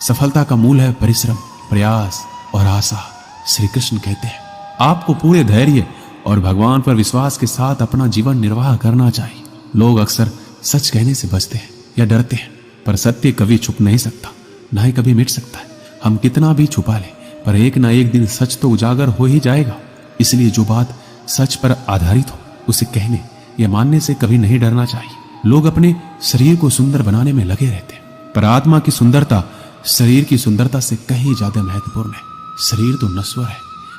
सफलता का मूल है परिश्रम, प्रयास और आशा। श्री कृष्ण कहते हैं आपको पूरे धैर्य और भगवान पर विश्वास के साथ अपना जीवन निर्वाह करना चाहिए। लोग अक्सर सच कहने से बचते हैं या डरते हैं, पर सत्य कभी छुप नहीं सकता, ना ही कभी मिट सकता है। हम कितना भी छुपा लें, पर एक ना एक दिन सच तो उजागर हो ही जाएगा। इसलिए जो बात सच पर आधारित हो उसे कहने या मानने से कभी नहीं डरना चाहिए। लोग अपने शरीर को सुंदर बनाने में लगे रहते हैं, पर आत्मा की सुंदरता शरीर की सुंदरता से कहीं ज्यादा महत्वपूर्ण है। शरीर तो नश्वर है,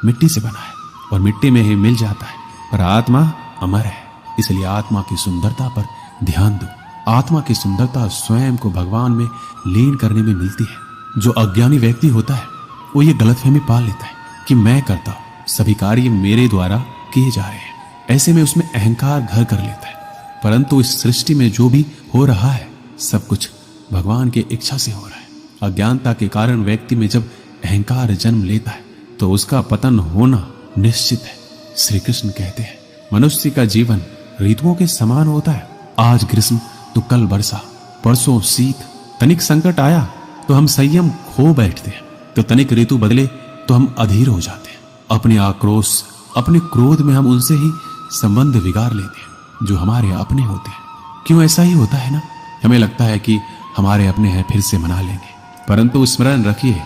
मिट्टी से बना है और मिट्टी में ही मिल जाता है, पर आत्मा अमर है। इसलिए आत्मा की सुंदरता पर ध्यान दो। आत्मा की सुंदरता स्वयं को भगवान में लीन करने में मिलती है। जो अज्ञानी व्यक्ति होता है वो ये गलतफहमी पाल लेता है कि मैं करता हूं, सभी कार्य मेरे द्वारा किए जा रहे हैं। ऐसे में उसमें अहंकार घर कर लेता है। परंतु इस सृष्टि में जो भी हो रहा है सब कुछ भगवान की इच्छा से हो रहा है। अज्ञानता के कारण व्यक्ति में जब अहंकार जन्म लेता है तो उसका पतन होना निश्चित है। श्री कृष्ण कहते हैं मनुष्य का जीवन ऋतुओं के समान होता है। आज ग्रीष्म तो कल वर्षा, परसों शीत। तनिक संकट आया तो हम संयम खो बैठते हैं, तो तनिक ऋतु बदले तो हम अधीर हो जाते हैं। अपने आक्रोश, अपने क्रोध में हम उनसे ही संबंध बिगाड़ लेते हैं जो हमारे अपने होते हैं। क्यों ऐसा ही होता है ना? हमें लगता है कि हमारे अपने हैं, फिर से मना लेंगे, परंतु स्मरण रखिए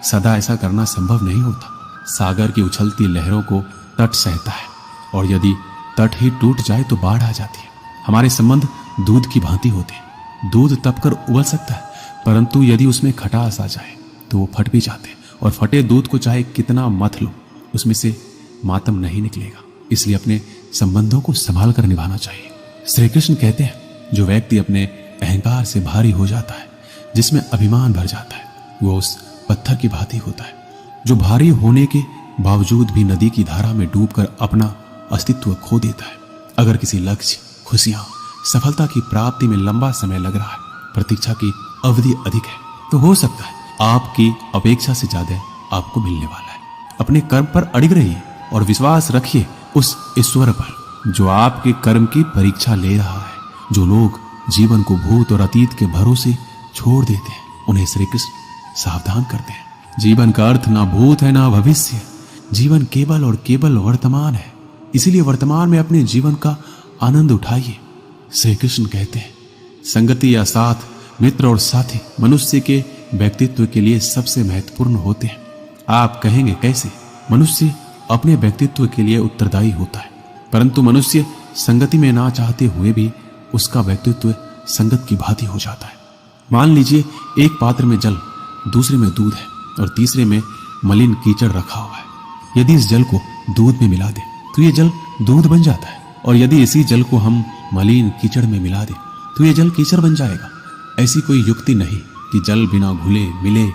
सदा ऐसा करना संभव नहीं होता। सागर की उछलती लहरों को तट सहता है, और यदि तट ही टूट जाए तो बाढ़ आ जाती है। हमारे संबंध दूध की भांति होते हैं। दूध तपकर उबल सकता है, परंतु यदि उसमें खटास आ जाए तो वो फट भी जाते हैं, और फटे दूध को चाहे कितना मथ लो उसमें से मातम नहीं निकलेगा। इसलिए अपने संबंधों को संभाल कर निभाना चाहिए। श्री कृष्ण कहते हैं जो व्यक्ति अपने अहंकार से भारी हो जाता है, जिसमें अभिमान भर जाता है, वो उस पत्थर की भांति होता है जो भारी होने के बावजूद भी नदी की धारा में डूबकर अपना अस्तित्व खो देता है। अगर किसी लक्ष्य, खुशियां, सफलता की प्राप्ति में लंबा समय लग रहा है, प्रतीक्षा की अवधि अधिक है, तो हो सकता है आपकी अपेक्षा से ज्यादा आपको मिलने वाला है। अपने कर्म पर अड़िग रहिए और विश्वास रखिए उस ईश्वर पर जो आपके कर्म की परीक्षा ले रहा है। जो लोग जीवन को भूत और अतीत के भरोसे छोड़ देते हैं उन्हें श्री कृष्ण सावधान करते हैं। जीवन का अर्थ ना भूत है ना भविष्य, जीवन केवल और केवल वर्तमान है। इसीलिए वर्तमान में अपने जीवन का आनंद उठाइए। श्री कृष्ण कहते हैं संगति या साथ, मित्र और साथी मनुष्य के व्यक्तित्व के लिए सबसे महत्वपूर्ण होते हैं। आप कहेंगे कैसे? मनुष्य अपने व्यक्तित्व के लिए उत्तरदायी होता है, परंतु मनुष्य संगति में ना चाहते हुए भी उसका व्यक्तित्व संगत की भांति हो जाता है। मान लीजिए एक पात्र में जल, दूसरे में दूध है और तीसरे में मलिन कीचड़ रखा हुआ है। यदि इस जल को दूध में मिला दे तो ये जल दूध बन जाता है, और यदि इसी जल को हम मलिन कीचड़ में मिला दे तो ये जल कीचड़ बन जाएगा। ऐसी कोई युक्ति नहीं कि जल बिना घुले मिले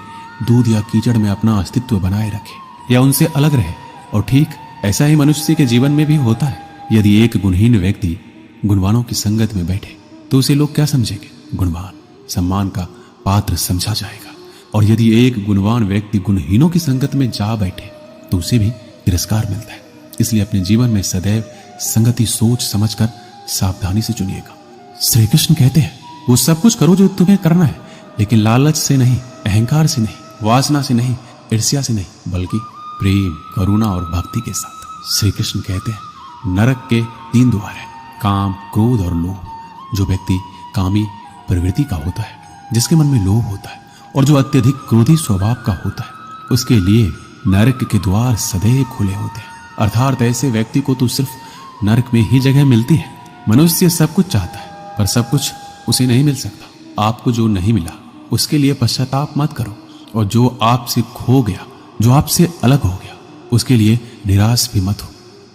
दूध या कीचड़ में अपना अस्तित्व बनाए रखे या उनसे अलग रहे। और ठीक ऐसा ही मनुष्य के जीवन में भी होता है। यदि एक गुणहीन व्यक्ति गुणवानों की संगत में बैठे तो उसे लोग क्या समझेंगे? गुणवान, सम्मान का पात्र समझा जाएगा। और यदि एक गुणवान व्यक्ति गुणहीनों की संगत में जा बैठे तो उसे भी तिरस्कार मिलता है। इसलिए अपने जीवन में सदैव संगति सोच समझकर सावधानी से चुनिएगा। श्री कृष्ण कहते हैं वो सब कुछ करो जो तुम्हें करना है, लेकिन लालच से नहीं, अहंकार से नहीं, वासना से नहीं, ईर्ष्या से नहीं, बल्कि प्रेम, करुणा और भक्ति के साथ। श्री कृष्ण कहते हैं नरक के 3 द्वार हैं, काम, क्रोध और लोभ। जो व्यक्ति कामी प्रवृत्ति का होता है, जिसके मन में लोभ होता है और जो अत्यधिक क्रोधी स्वभाव का होता है, उसके लिए नरक के द्वार सदैव खुले होते हैं। अर्थात ऐसे व्यक्ति को तो सिर्फ नरक में ही जगह मिलती है। मनुष्य सब कुछ चाहता है पर सब कुछ उसे नहीं मिल सकता। आपको जो नहीं मिला उसके लिए पश्चाताप मत करो, और जो आपसे खो गया, जो आपसे अलग हो गया, उसके लिए निराश भी मत हो।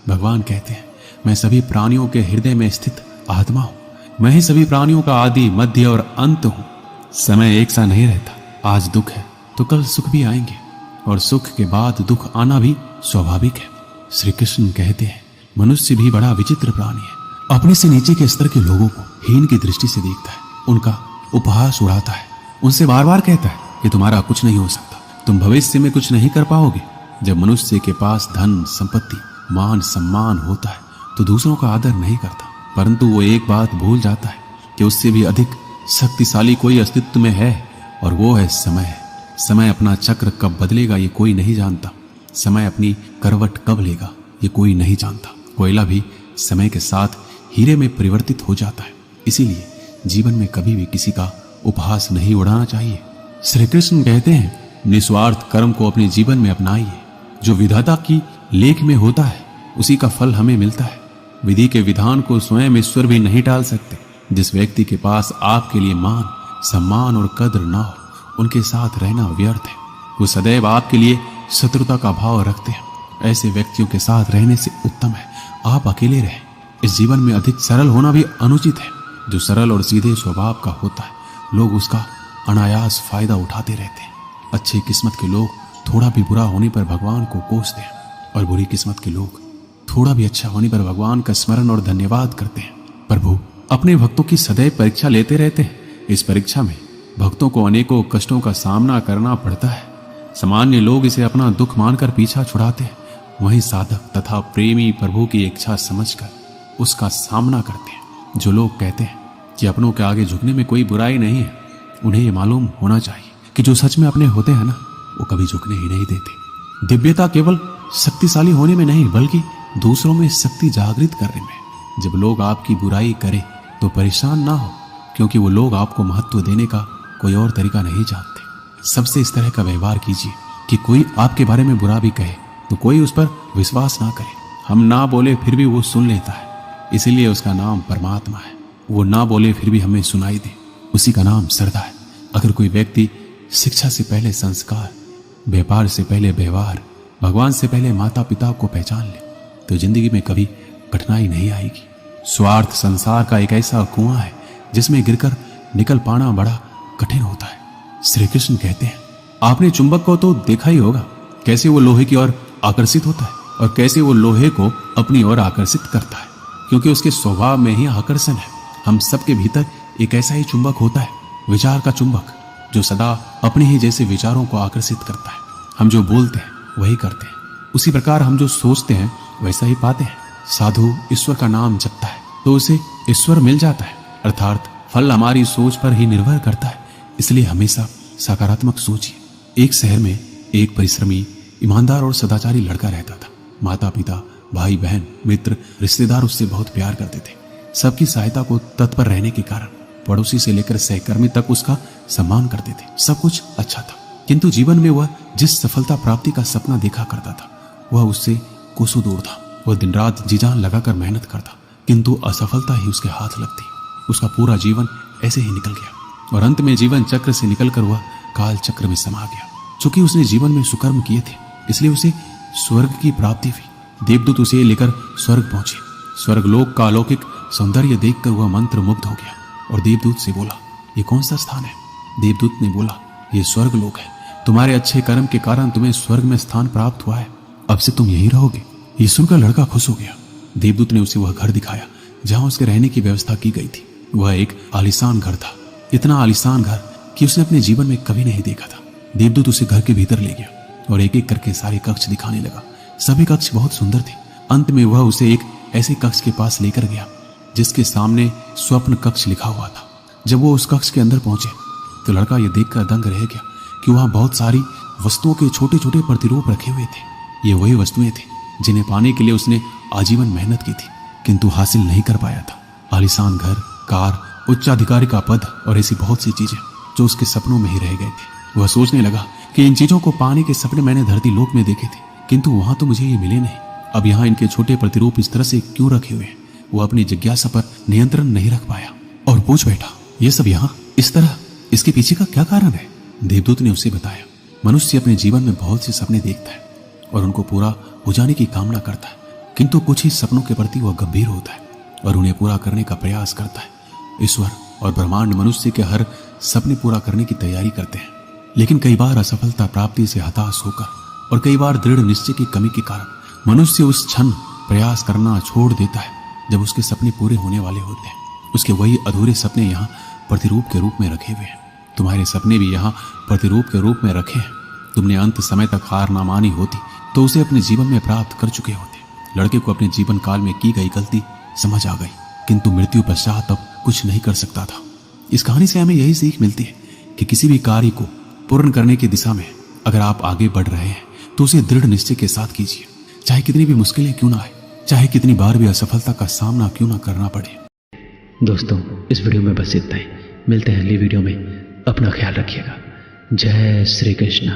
भगवान कहते हैं मैं सभी प्राणियों के हृदय में स्थित आत्मा हूं। मैं ही सभी प्राणियों का आदि, मध्य और अंत हूं। समय एक सा नहीं रहता। आज दुख है तो कल सुख भी आएंगे, और सुख के बाद दुख आना भी स्वाभाविक है। श्री कृष्ण कहते हैं मनुष्य भी बड़ा विचित्र प्राणी है। अपने से नीचे के स्तर के लोगों को हीन की दृष्टि से देखता है, उनका उपहास उड़ाता है, उनसे बार बार कहता है कि तुम्हारा कुछ नहीं हो सकता, तुम भविष्य में कुछ नहीं कर पाओगे। जब मनुष्य के पास धन, संपत्ति, मान, सम्मान होता है तो दूसरों का आदर नहीं करता, परंतु वो एक बात भूल जाता है कि उससे भी अधिक शक्तिशाली कोई अस्तित्व में है, और वो है समय। समय अपना चक्र कब बदलेगा ये कोई नहीं जानता। समय अपनी करवट कब लेगा ये कोई नहीं जानता। कोयला भी समय के साथ हीरे में परिवर्तित हो जाता है। इसीलिए जीवन में कभी भी किसी का उपहास नहीं उड़ाना चाहिए। श्री कृष्ण कहते हैं, निस्वार्थ कर्म को अपने जीवन में अपनाइए। जो विधाता की लेख में होता है उसी का फल हमें मिलता है। विधि के विधान को स्वयं ईश्वर भी नहीं टाल सकते। जिस व्यक्ति के पास आपके लिए मान, सम्मान और कद्र ना हो, उनके साथ रहना व्यर्थ है। वो सदैव आपके लिए शत्रुता का भाव रखते हैं। ऐसे व्यक्तियों के साथ रहने से उत्तम है आप अकेले रहें। इस जीवन में अधिक सरल होना भी अनुचित है। जो सरल और सीधे स्वभाव का होता है, लोग उसका अनायास फायदा उठाते रहते हैं। अच्छी किस्मत के लोग थोड़ा भी बुरा होने पर भगवान को कोसते हैं, और बुरी किस्मत के लोग थोड़ा भी अच्छा होने पर भगवान का स्मरण और धन्यवाद करते हैं। प्रभु अपने भक्तों की सदैव परीक्षा लेते रहते हैं। इस परीक्षा में भक्तों को अनेकों कष्टों का सामना करना पड़ता है। सामान्य लोग इसे अपना दुख मानकर पीछा छुड़ाते हैं, वहीं साधक तथा प्रेमी प्रभु की इच्छा समझकर उसका सामना करते हैं। जो लोग कहते हैं कि अपनों के आगे झुकने में कोई बुराई नहीं है, उन्हें ये मालूम होना चाहिए कि जो सच में अपने होते हैं ना, वो कभी झुकने ही नहीं देते। दिव्यता केवल शक्तिशाली होने में नहीं, बल्कि दूसरों में शक्ति जागृत करने में। जब लोग आपकी बुराई करें तो परेशान ना हो, क्योंकि वो लोग आपको महत्व देने का कोई और तरीका नहीं जानते। सबसे इस तरह का व्यवहार कीजिए कि कोई आपके बारे में बुरा भी कहे तो कोई उस पर विश्वास ना करे। हम ना बोले फिर भी वो सुन लेता है, इसीलिए उसका नाम परमात्मा है। वो ना बोले फिर भी हमें सुनाई दे, उसी का नाम श्रद्धा है। अगर कोई व्यक्ति शिक्षा से पहले संस्कार, व्यापार से पहले व्यवहार, भगवान से पहले माता पिता को पहचान ले, तो जिंदगी में कभी कठिनाई नहीं आएगी। स्वार्थ संसार का एक ऐसा कुआं है जिसमें गिरकर निकल पाना बड़ा कठिन होता है। श्री कृष्ण कहते हैं, आपने चुंबक को तो देखा ही होगा, कैसे वो लोहे की ओर आकर्षित होता है और कैसे वो लोहे को अपनी ओर आकर्षित करता है, क्योंकि उसके स्वभाव में ही आकर्षण है। हम सबके भीतर एक ऐसा ही चुंबक होता है, विचार का चुंबक, जो सदा अपने ही जैसे विचारों को आकर्षित करता है। हम जो बोलते हैं वही करते हैं, उसी प्रकार हम जो सोचते हैं वैसा ही पाते हैं। साधु ईश्वर का नाम जपता है तो उसे ईश्वर मिल जाता है, अर्थात फल हमारी सोच पर ही निर्भर करता है। इसलिए हमेशा सकारात्मक सोचिए। एक शहर में एक परिश्रमी, ईमानदार और सदाचारी लड़का रहता था। माता पिता, भाई बहन, मित्र, रिश्तेदार उससे बहुत प्यार करते थे। सबकी सहायता को तत्पर रहने के कारण पड़ोसी से लेकर सहकर्मी तक उसका सम्मान करते थे। सब कुछ अच्छा था, किंतु जीवन में वह जिस सफलता प्राप्ति का सपना देखा करता था वह उससे कोसों दूर था। वह दिन रात जी जान लगाकर मेहनत करता, किंतु असफलता ही उसके हाथ लगती। उसका पूरा जीवन ऐसे ही निकल गया और अंत में जीवन चक्र से निकलकर वह काल चक्र में समा गया। चूंकि उसने जीवन में सुकर्म किए थे, इसलिए उसे स्वर्ग की प्राप्ति हुई। देवदूत उसे लेकर स्वर्ग पहुंचे। स्वर्गलोक का अलौकिक सौंदर्य देखकर वह मंत्र मुग्ध हो गया और देवदूत से बोला, ये कौन सा स्थान है? देवदूत ने बोला, ये स्वर्गलोक है। तुम्हारे अच्छे कर्म के कारण तुम्हें स्वर्ग में स्थान प्राप्त हुआ है, अब से तुम यहीं रहोगे। ये सुनकर लड़का खुश हो गया। देवदूत ने उसे वह घर दिखाया जहां उसके रहने की व्यवस्था की गई थी। वह एक आलीशान घर था, इतना आलीशान घर कि उसने अपने जीवन में कभी नहीं देखा था। देवदूत उसे घर के भीतर ले गया और एक एक करके सारे कक्ष दिखाने लगा। सभी कक्ष बहुत सुंदर थे। अंत में वह उसे एक ऐसे कक्ष के पास लेकर गया जिसके सामने स्वप्न कक्ष लिखा हुआ था। जब वो उस कक्ष के अंदर पहुंचे तो लड़का यह देखकर दंग रह गया कि वहां बहुत सारी वस्तुओं के छोटे छोटे प्रतिरूप रखे हुए थे। ये वही वस्तुएं थी जिन्हें पाने के लिए उसने आजीवन मेहनत की थी, किंतु हासिल नहीं कर पाया था। आलीशान घर, कार, उच्चाधिकारी का पद और ऐसी बहुत सी चीजें जो उसके सपनों में ही रह गए थे। वह सोचने लगा कि इन चीजों को पाने के सपने मैंने धरती लोक में देखे थे, किंतु वहां तो मुझे ये मिले नहीं। अब यहाँ इनके छोटे प्रतिरूप इस तरह से क्यों रखे हुए हैं? वो अपनी जिज्ञासा पर नियंत्रण नहीं रख पाया और पूछ बैठा, ये सब यहाँ इस तरह, इसके पीछे का क्या कारण है? देवदूत ने उसे बताया, मनुष्य अपने जीवन में बहुत से सपने देखता है और उनको पूरा हो जाने की कामना करता है, किंतु कुछ ही सपनों के प्रति वह गंभीर होता है और उन्हें पूरा करने का प्रयास करता है। ईश्वर और ब्रह्मांड मनुष्य के हर सपने पूरा करने की तैयारी करते हैं, लेकिन कई बार असफलता प्राप्ति से हताश होकर और कई बार दृढ़ निश्चय की कमी के कारण मनुष्य उस क्षण प्रयास करना छोड़ देता है जब उसके सपने पूरे होने वाले होते हैं। उसके वही अधूरे सपने यहाँ प्रतिरूप के रूप में रखे हुए हैं। तुम्हारे सपने भी यहाँ प्रतिरूप के रूप में रखे हैं। तुमने अंत समय तक हार ना मानी होती तो उसे अपने जीवन में प्राप्त कर चुके होते। लड़के को अपने जीवन काल में की गई गलती समझ आ गई, किंतु मृत्यु पश्चात अब कुछ नहीं कर सकता था। इस कहानी से हमें यही सीख मिलती है कि किसी भी कार्य को पूर्ण करने की दिशा में अगर आप आगे बढ़ रहे हैं तो उसे दृढ़ निश्चय के साथ कीजिए, चाहे कितनी भी मुश्किलें क्यों ना आए, चाहे कितनी बार भी असफलता का सामना क्यों ना करना पड़े। दोस्तों, इस वीडियो में बस इतना ही। मिलते हैं अगली वीडियो में। अपना ख्याल रखिएगा। जय श्री कृष्ण।